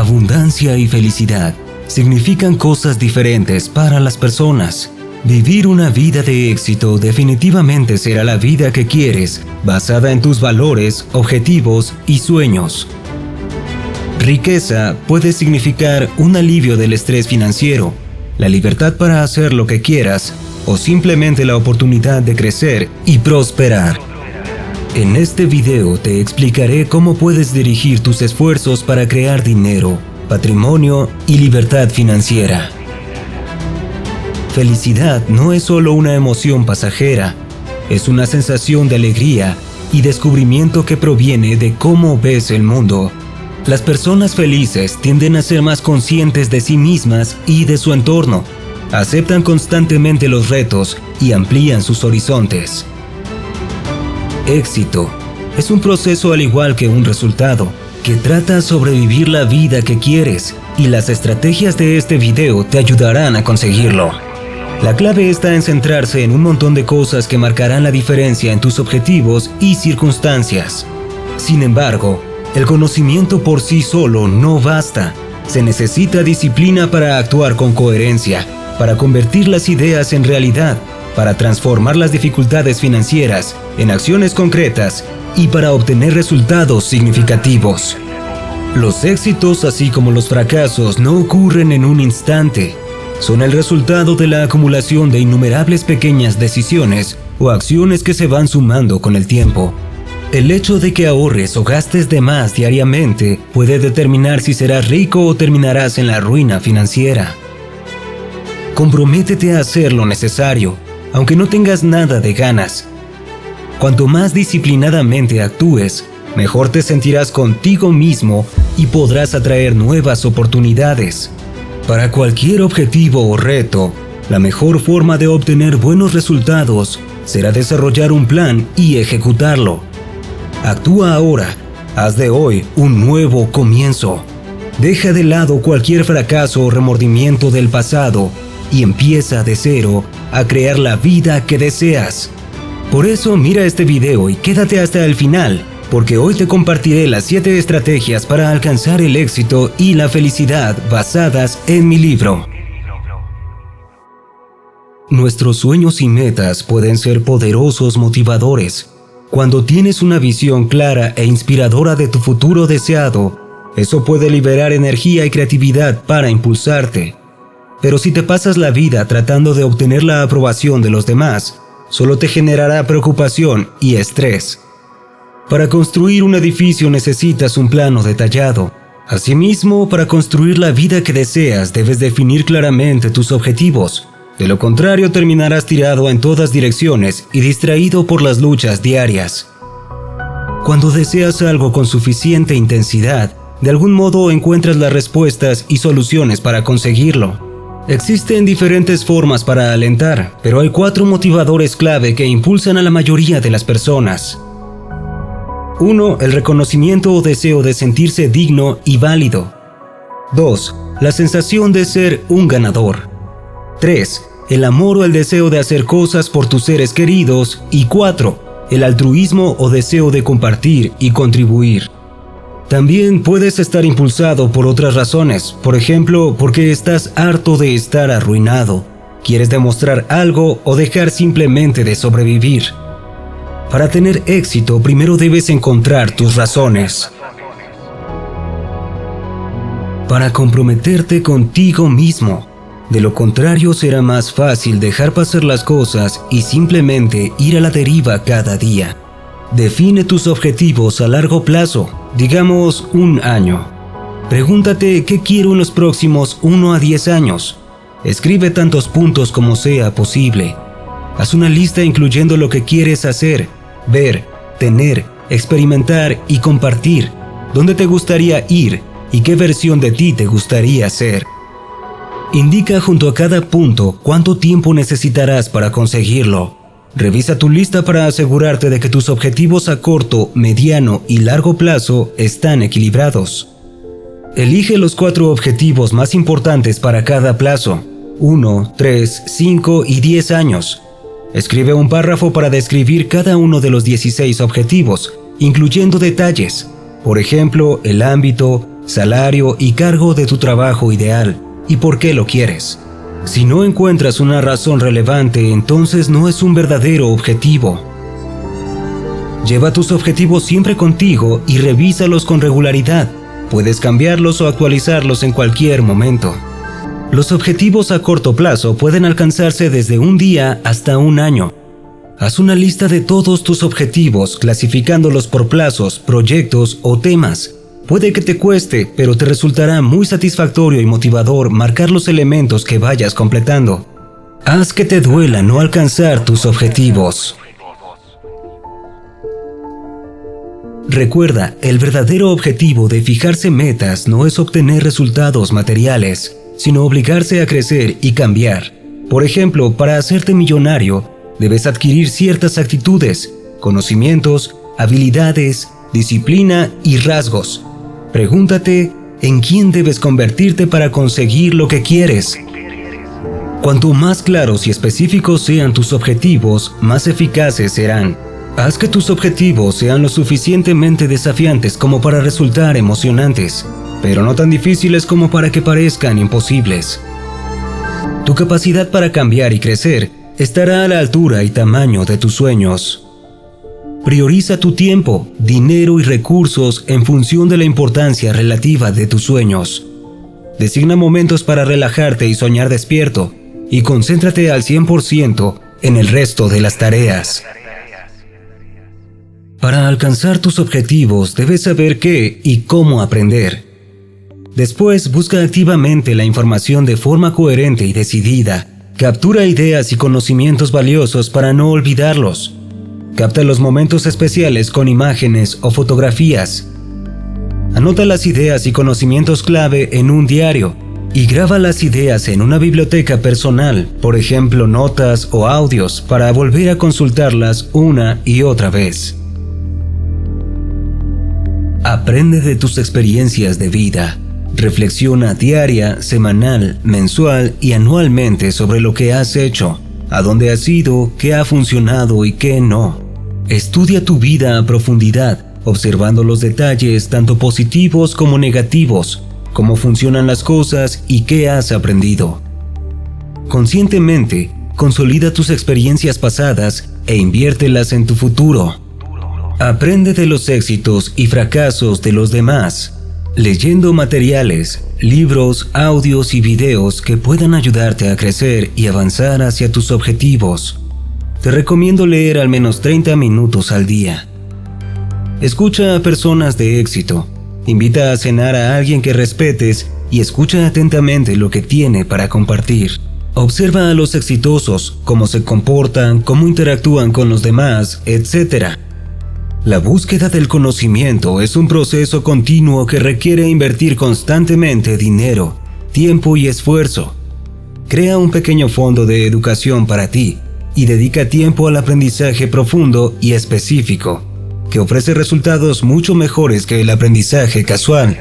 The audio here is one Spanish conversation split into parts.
Abundancia y felicidad significan cosas diferentes para las personas. Vivir una vida de éxito definitivamente será la vida que quieres, basada en tus valores, objetivos y sueños. Riqueza puede significar un alivio del estrés financiero, la libertad para hacer lo que quieras o simplemente la oportunidad de crecer y prosperar. En este video te explicaré cómo puedes dirigir tus esfuerzos para crear dinero, patrimonio y libertad financiera. Felicidad no es solo una emoción pasajera, es una sensación de alegría y descubrimiento que proviene de cómo ves el mundo. Las personas felices tienden a ser más conscientes de sí mismas y de su entorno, aceptan constantemente los retos y amplían sus horizontes. Éxito es un proceso al igual que un resultado, que trata de sobrevivir la vida que quieres, y las estrategias de este video te ayudarán a conseguirlo. La clave está en centrarse en un montón de cosas que marcarán la diferencia en tus objetivos y circunstancias. Sin embargo, el conocimiento por sí solo no basta. Se necesita disciplina para actuar con coherencia, para convertir las ideas en realidad, para transformar las dificultades financieras en acciones concretas y para obtener resultados significativos. Los éxitos, así como los fracasos, no ocurren en un instante. Son el resultado de la acumulación de innumerables pequeñas decisiones o acciones que se van sumando con el tiempo. El hecho de que ahorres o gastes de más diariamente puede determinar si serás rico o terminarás en la ruina financiera. Comprométete a hacer lo necesario, aunque no tengas nada de ganas. Cuanto más disciplinadamente actúes, mejor te sentirás contigo mismo y podrás atraer nuevas oportunidades. Para cualquier objetivo o reto, la mejor forma de obtener buenos resultados será desarrollar un plan y ejecutarlo. Actúa ahora, haz de hoy un nuevo comienzo. Deja de lado cualquier fracaso o remordimiento del pasado y empieza de cero a crear la vida que deseas. Por eso mira este video y quédate hasta el final, porque hoy te compartiré las 7 estrategias para alcanzar el éxito y la felicidad basadas en mi libro. Nuestros sueños y metas pueden ser poderosos motivadores. Cuando tienes una visión clara e inspiradora de tu futuro deseado, eso puede liberar energía y creatividad para impulsarte. Pero si te pasas la vida tratando de obtener la aprobación de los demás, solo te generará preocupación y estrés. Para construir un edificio necesitas un plano detallado. Asimismo, para construir la vida que deseas debes definir claramente tus objetivos. De lo contrario, terminarás tirado en todas direcciones y distraído por las luchas diarias. Cuando deseas algo con suficiente intensidad, de algún modo encuentras las respuestas y soluciones para conseguirlo. Existen diferentes formas para alentar, pero hay 4 motivadores clave que impulsan a la mayoría de las personas. 1. El reconocimiento o deseo de sentirse digno y válido. 2. La sensación de ser un ganador. 3. El amor o el deseo de hacer cosas por tus seres queridos. Y 4. El altruismo o deseo de compartir y contribuir. También puedes estar impulsado por otras razones, por ejemplo, porque estás harto de estar arruinado, quieres demostrar algo o dejar simplemente de sobrevivir. Para tener éxito, primero debes encontrar tus razones. Para comprometerte contigo mismo. De lo contrario, será más fácil dejar pasar las cosas y simplemente ir a la deriva cada día. Define tus objetivos a largo plazo, digamos un año. Pregúntate qué quiero en los próximos 1 a 10 años. Escribe tantos puntos como sea posible. Haz una lista incluyendo lo que quieres hacer, ver, tener, experimentar y compartir. ¿Dónde te gustaría ir y qué versión de ti te gustaría ser? Indica junto a cada punto cuánto tiempo necesitarás para conseguirlo. Revisa tu lista para asegurarte de que tus objetivos a corto, mediano y largo plazo están equilibrados. Elige los 4 objetivos más importantes para cada plazo: 1, 3, 5 y 10 años. Escribe un párrafo para describir cada uno de los 16 objetivos, incluyendo detalles. Por ejemplo, el ámbito, salario y cargo de tu trabajo ideal y por qué lo quieres. Si no encuentras una razón relevante, entonces no es un verdadero objetivo. Lleva tus objetivos siempre contigo y revísalos con regularidad. Puedes cambiarlos o actualizarlos en cualquier momento. Los objetivos a corto plazo pueden alcanzarse desde un día hasta un año. Haz una lista de todos tus objetivos, clasificándolos por plazos, proyectos o temas. Puede que te cueste, pero te resultará muy satisfactorio y motivador marcar los elementos que vayas completando. Haz que te duela no alcanzar tus objetivos. Recuerda, el verdadero objetivo de fijarse metas no es obtener resultados materiales, sino obligarse a crecer y cambiar. Por ejemplo, para hacerte millonario, debes adquirir ciertas actitudes, conocimientos, habilidades, disciplina y rasgos. Pregúntate, ¿en quién debes convertirte para conseguir lo que quieres? Cuanto más claros y específicos sean tus objetivos, más eficaces serán. Haz que tus objetivos sean lo suficientemente desafiantes como para resultar emocionantes, pero no tan difíciles como para que parezcan imposibles. Tu capacidad para cambiar y crecer estará a la altura y tamaño de tus sueños. Prioriza tu tiempo, dinero y recursos en función de la importancia relativa de tus sueños. Designa momentos para relajarte y soñar despierto, y concéntrate al 100% en el resto de las tareas. Para alcanzar tus objetivos, debes saber qué y cómo aprender. Después, busca activamente la información de forma coherente y decidida. Captura ideas y conocimientos valiosos para no olvidarlos. Capta los momentos especiales con imágenes o fotografías. Anota las ideas y conocimientos clave en un diario y graba las ideas en una biblioteca personal, por ejemplo, notas o audios, para volver a consultarlas una y otra vez. Aprende de tus experiencias de vida. Reflexiona diaria, semanal, mensual y anualmente sobre lo que has hecho, a dónde has ido, qué ha funcionado y qué no. Estudia tu vida a profundidad, observando los detalles tanto positivos como negativos, cómo funcionan las cosas y qué has aprendido. Conscientemente, consolida tus experiencias pasadas e inviértelas en tu futuro. Aprende de los éxitos y fracasos de los demás, leyendo materiales, libros, audios y videos que puedan ayudarte a crecer y avanzar hacia tus objetivos. Te recomiendo leer al menos 30 minutos al día. Escucha a personas de éxito, invita a cenar a alguien que respetes y escucha atentamente lo que tiene para compartir. Observa a los exitosos, cómo se comportan, cómo interactúan con los demás, etc. La búsqueda del conocimiento es un proceso continuo que requiere invertir constantemente dinero, tiempo y esfuerzo. Crea un pequeño fondo de educación para ti y dedica tiempo al aprendizaje profundo y específico, que ofrece resultados mucho mejores que el aprendizaje casual.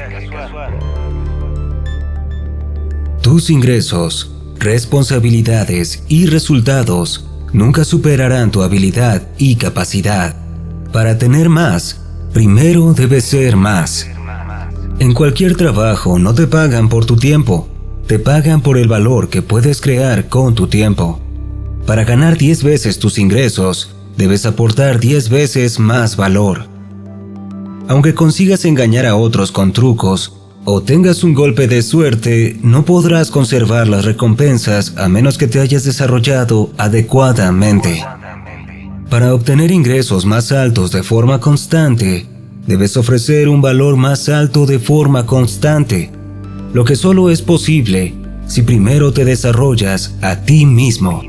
Tus ingresos, responsabilidades y resultados nunca superarán tu habilidad y capacidad. Para tener más, primero debes ser más. En cualquier trabajo no te pagan por tu tiempo, te pagan por el valor que puedes crear con tu tiempo. Para ganar 10 veces tus ingresos, debes aportar 10 veces más valor. Aunque consigas engañar a otros con trucos o tengas un golpe de suerte, no podrás conservar las recompensas a menos que te hayas desarrollado adecuadamente. Para obtener ingresos más altos de forma constante, debes ofrecer un valor más alto de forma constante, lo que solo es posible si primero te desarrollas a ti mismo.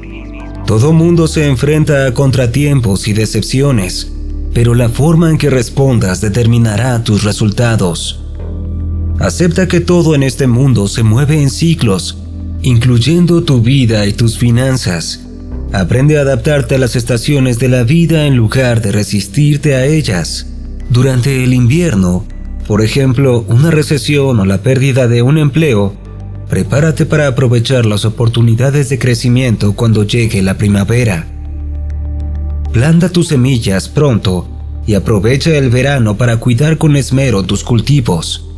Todo mundo se enfrenta a contratiempos y decepciones, pero la forma en que respondas determinará tus resultados. Acepta que todo en este mundo se mueve en ciclos, incluyendo tu vida y tus finanzas. Aprende a adaptarte a las estaciones de la vida en lugar de resistirte a ellas. Durante el invierno, por ejemplo, una recesión o la pérdida de un empleo, prepárate para aprovechar las oportunidades de crecimiento cuando llegue la primavera. Planta tus semillas pronto y aprovecha el verano para cuidar con esmero tus cultivos.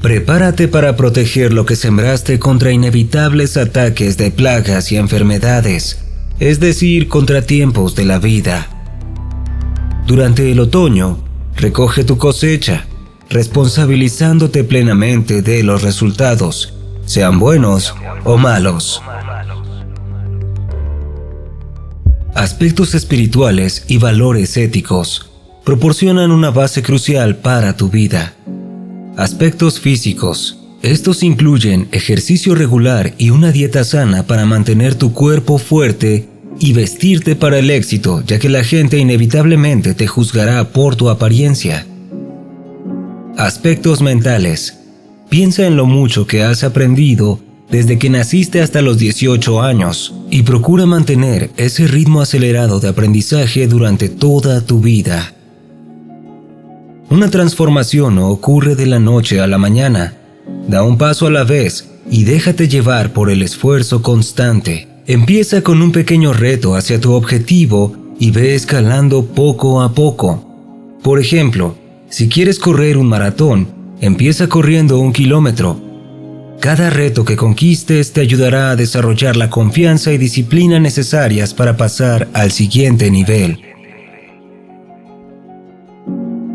Prepárate para proteger lo que sembraste contra inevitables ataques de plagas y enfermedades, es decir, contratiempos de la vida. Durante el otoño, recoge tu cosecha, responsabilizándote plenamente de los resultados, sean buenos o malos. Aspectos espirituales y valores éticos proporcionan una base crucial para tu vida. Aspectos físicos. Estos incluyen ejercicio regular y una dieta sana para mantener tu cuerpo fuerte y vestirte para el éxito, ya que la gente inevitablemente te juzgará por tu apariencia. Aspectos mentales. Piensa en lo mucho que has aprendido desde que naciste hasta los 18 años y procura mantener ese ritmo acelerado de aprendizaje durante toda tu vida. Una transformación no ocurre de la noche a la mañana. Da un paso a la vez y déjate llevar por el esfuerzo constante. Empieza con un pequeño reto hacia tu objetivo y ve escalando poco a poco. Por ejemplo, si quieres correr un maratón, empieza corriendo 1 kilómetro. Cada reto que conquistes te ayudará a desarrollar la confianza y disciplina necesarias para pasar al siguiente nivel.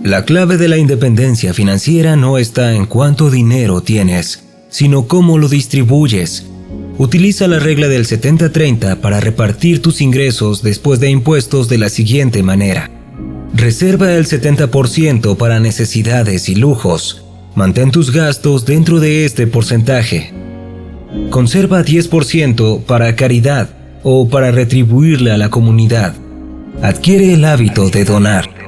La clave de la independencia financiera no está en cuánto dinero tienes, sino cómo lo distribuyes. Utiliza la regla del 70-30 para repartir tus ingresos después de impuestos de la siguiente manera. Reserva el 70% para necesidades y lujos. Mantén tus gastos dentro de este porcentaje. Conserva 10% para caridad o para retribuirle a la comunidad. Adquiere el hábito de donar.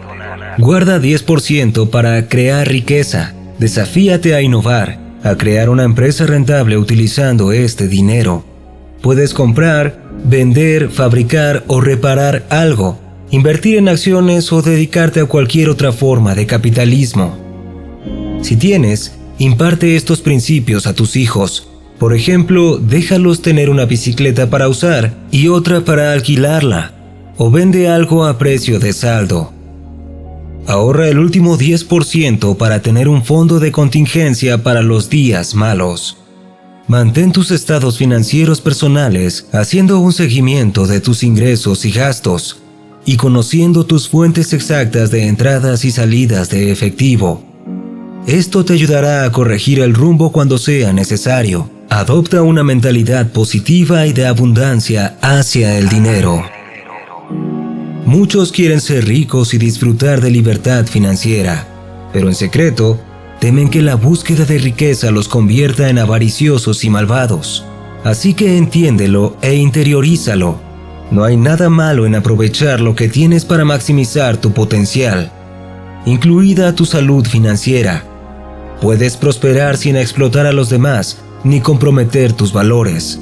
Guarda 10% para crear riqueza. Desafíate a innovar, a crear una empresa rentable utilizando este dinero. Puedes comprar, vender, fabricar o reparar algo, invertir en acciones o dedicarte a cualquier otra forma de capitalismo. Si tienes, imparte estos principios a tus hijos. Por ejemplo, déjalos tener una bicicleta para usar y otra para alquilarla, o vende algo a precio de saldo. Ahorra el último 10% para tener un fondo de contingencia para los días malos. Mantén tus estados financieros personales haciendo un seguimiento de tus ingresos y gastos y conociendo tus fuentes exactas de entradas y salidas de efectivo. Esto te ayudará a corregir el rumbo cuando sea necesario. Adopta una mentalidad positiva y de abundancia hacia el dinero. Muchos quieren ser ricos y disfrutar de libertad financiera, pero en secreto temen que la búsqueda de riqueza los convierta en avariciosos y malvados. Así que entiéndelo e interiorízalo. No hay nada malo en aprovechar lo que tienes para maximizar tu potencial, incluida tu salud financiera. Puedes prosperar sin explotar a los demás ni comprometer tus valores.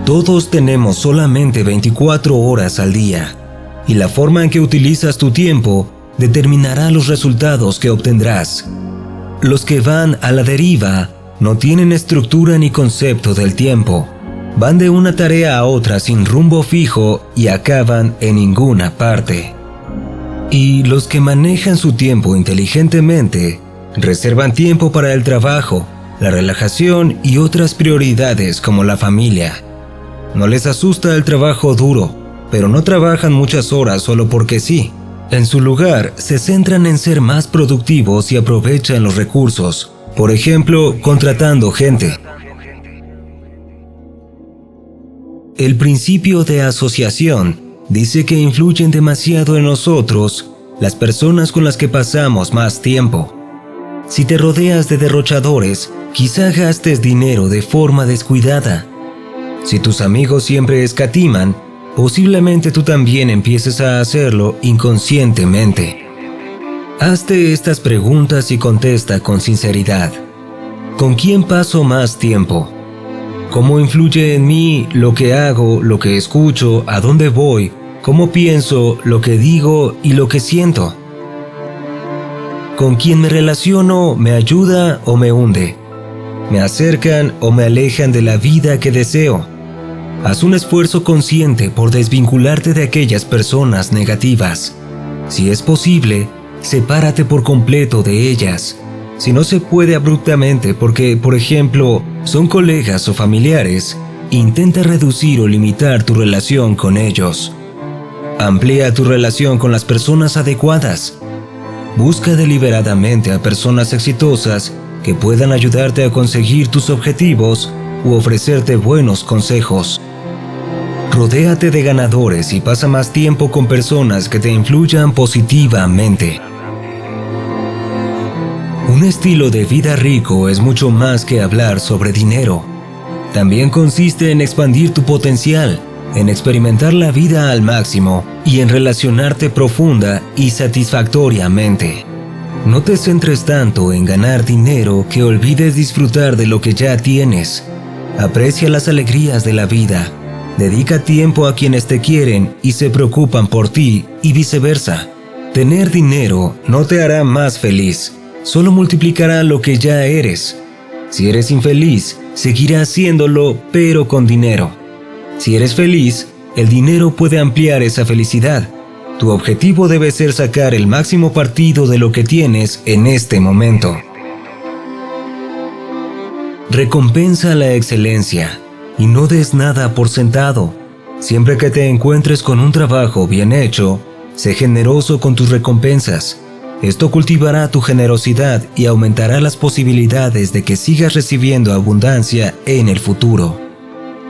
Todos tenemos solamente 24 horas al día, y la forma en que utilizas tu tiempo determinará los resultados que obtendrás. Los que van a la deriva no tienen estructura ni concepto del tiempo. Van de una tarea a otra sin rumbo fijo y acaban en ninguna parte. Y los que manejan su tiempo inteligentemente reservan tiempo para el trabajo, la relajación y otras prioridades como la familia. No les asusta el trabajo duro, pero no trabajan muchas horas solo porque sí. En su lugar, se centran en ser más productivos y aprovechan los recursos, por ejemplo, contratando gente. El principio de asociación dice que influyen demasiado en nosotros las personas con las que pasamos más tiempo. Si te rodeas de derrochadores, quizá gastes dinero de forma descuidada. Si tus amigos siempre escatiman, posiblemente tú también empieces a hacerlo inconscientemente. Hazte estas preguntas y contesta con sinceridad. ¿Con quién paso más tiempo? ¿Cómo influye en mí lo que hago, lo que escucho, a dónde voy, cómo pienso, lo que digo y lo que siento? ¿Con quién me relaciono me ayuda o me hunde? ¿Me acercan o me alejan de la vida que deseo? Haz un esfuerzo consciente por desvincularte de aquellas personas negativas. Si es posible, sepárate por completo de ellas. Si no se puede abruptamente porque, por ejemplo, son colegas o familiares, intenta reducir o limitar tu relación con ellos. Amplía tu relación con las personas adecuadas. Busca deliberadamente a personas exitosas que puedan ayudarte a conseguir tus objetivos u ofrecerte buenos consejos. Rodéate de ganadores y pasa más tiempo con personas que te influyan positivamente. Un estilo de vida rico es mucho más que hablar sobre dinero. También consiste en expandir tu potencial, en experimentar la vida al máximo y en relacionarte profunda y satisfactoriamente. No te centres tanto en ganar dinero que olvides disfrutar de lo que ya tienes. Aprecia las alegrías de la vida. Dedica tiempo a quienes te quieren y se preocupan por ti y viceversa. Tener dinero no te hará más feliz, solo multiplicará lo que ya eres. Si eres infeliz, seguirás siéndolo, pero con dinero. Si eres feliz, el dinero puede ampliar esa felicidad. Tu objetivo debe ser sacar el máximo partido de lo que tienes en este momento. Recompensa la excelencia y no des nada por sentado. Siempre que te encuentres con un trabajo bien hecho, sé generoso con tus recompensas. Esto cultivará tu generosidad y aumentará las posibilidades de que sigas recibiendo abundancia en el futuro.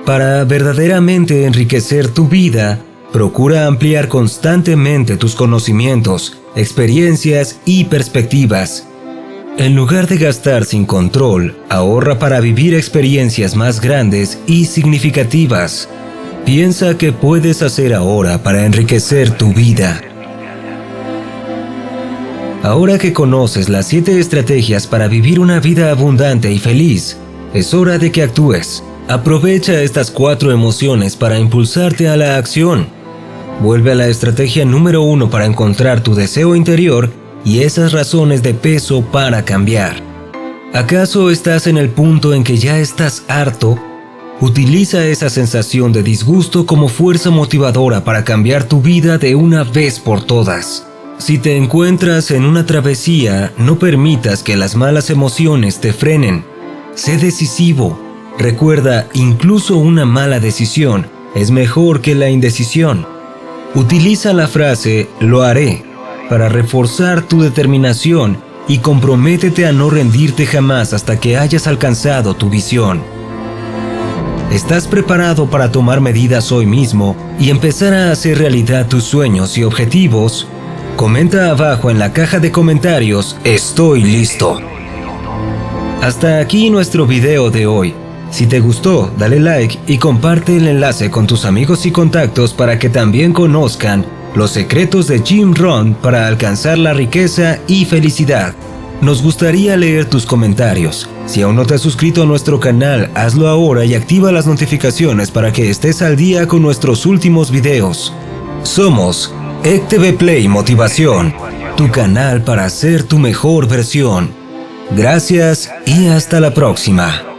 Para verdaderamente enriquecer tu vida, procura ampliar constantemente tus conocimientos, experiencias y perspectivas. En lugar de gastar sin control, ahorra para vivir experiencias más grandes y significativas. Piensa qué puedes hacer ahora para enriquecer tu vida. Ahora que conoces las 7 estrategias para vivir una vida abundante y feliz, es hora de que actúes. Aprovecha estas 4 emociones para impulsarte a la acción. Vuelve a la estrategia número 1 para encontrar tu deseo interior y esas razones de peso para cambiar. ¿Acaso estás en el punto en que ya estás harto? Utiliza esa sensación de disgusto como fuerza motivadora para cambiar tu vida de una vez por todas. Si te encuentras en una travesía, no permitas que las malas emociones te frenen. Sé decisivo. Recuerda, incluso una mala decisión es mejor que la indecisión. Utiliza la frase "lo haré" para reforzar tu determinación y comprométete a no rendirte jamás hasta que hayas alcanzado tu visión. ¿Estás preparado para tomar medidas hoy mismo y empezar a hacer realidad tus sueños y objetivos? Comenta abajo en la caja de comentarios "Estoy listo". Hasta aquí nuestro video de hoy. Si te gustó, dale like y comparte el enlace con tus amigos y contactos para que también conozcan los secretos de Jim Rohn para alcanzar la riqueza y felicidad. Nos gustaría leer tus comentarios. Si aún no te has suscrito a nuestro canal, hazlo ahora y activa las notificaciones para que estés al día con nuestros últimos videos. Somos ECTV Play Motivación, tu canal para ser tu mejor versión. Gracias y hasta la próxima.